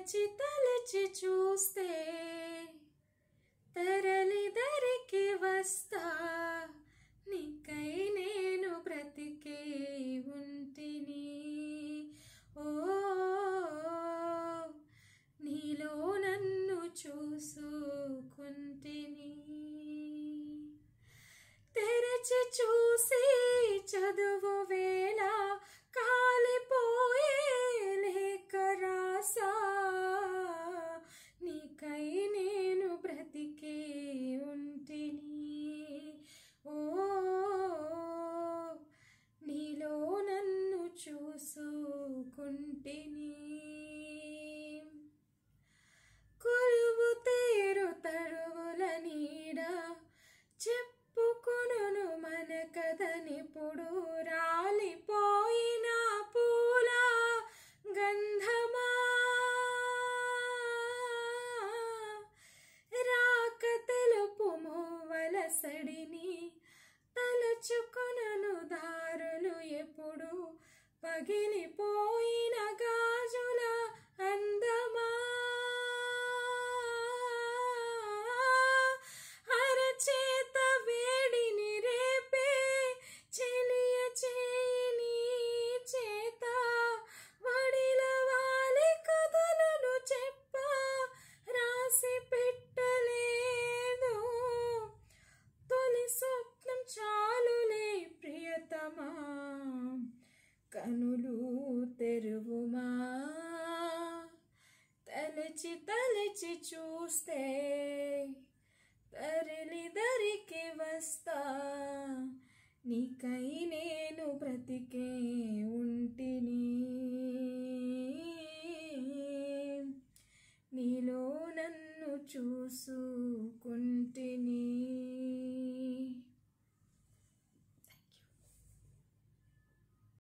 తలచి తలచి చూస్తే తరలి దరికి వస్తా, నీకై నేను బ్రతికే ఉంటిని. ఓ నీలో నన్ను చూసుకుంటిని. తెరచి చూసి చదువు వేళ కాలిపోయే లేఖ రాసా, నీకై నేను బ్రతికే ఉంటిని. ఓ నీలో నన్ను చూసుకుంటిని. కొలువు తీరు తరువుల నీడ చెప్పుకొనును మన కథనిప్పుడు, రాలిపోయిన పూల గంధమా రాక తెలుపు మూవల సడిని, తలుచుకొనును దారులు ఎప్పుడు, పగిలిపోయిన గాజుల అందమా అరచేత వేడిని రేపే చెలియ చేయిని చేత, వడిల వాలి కథలను చెప్ప రాసి పెట్టలేదు, తొలి స్వప్నం చాలులే ప్రియతమా, కనులు తెరువుమా. తలచి తలచి చూస్తే తరలి దరికి వస్తా, నీకై నేను బ్రతికే ఉంటిని. నీలో నన్ను చూసుకుంటా.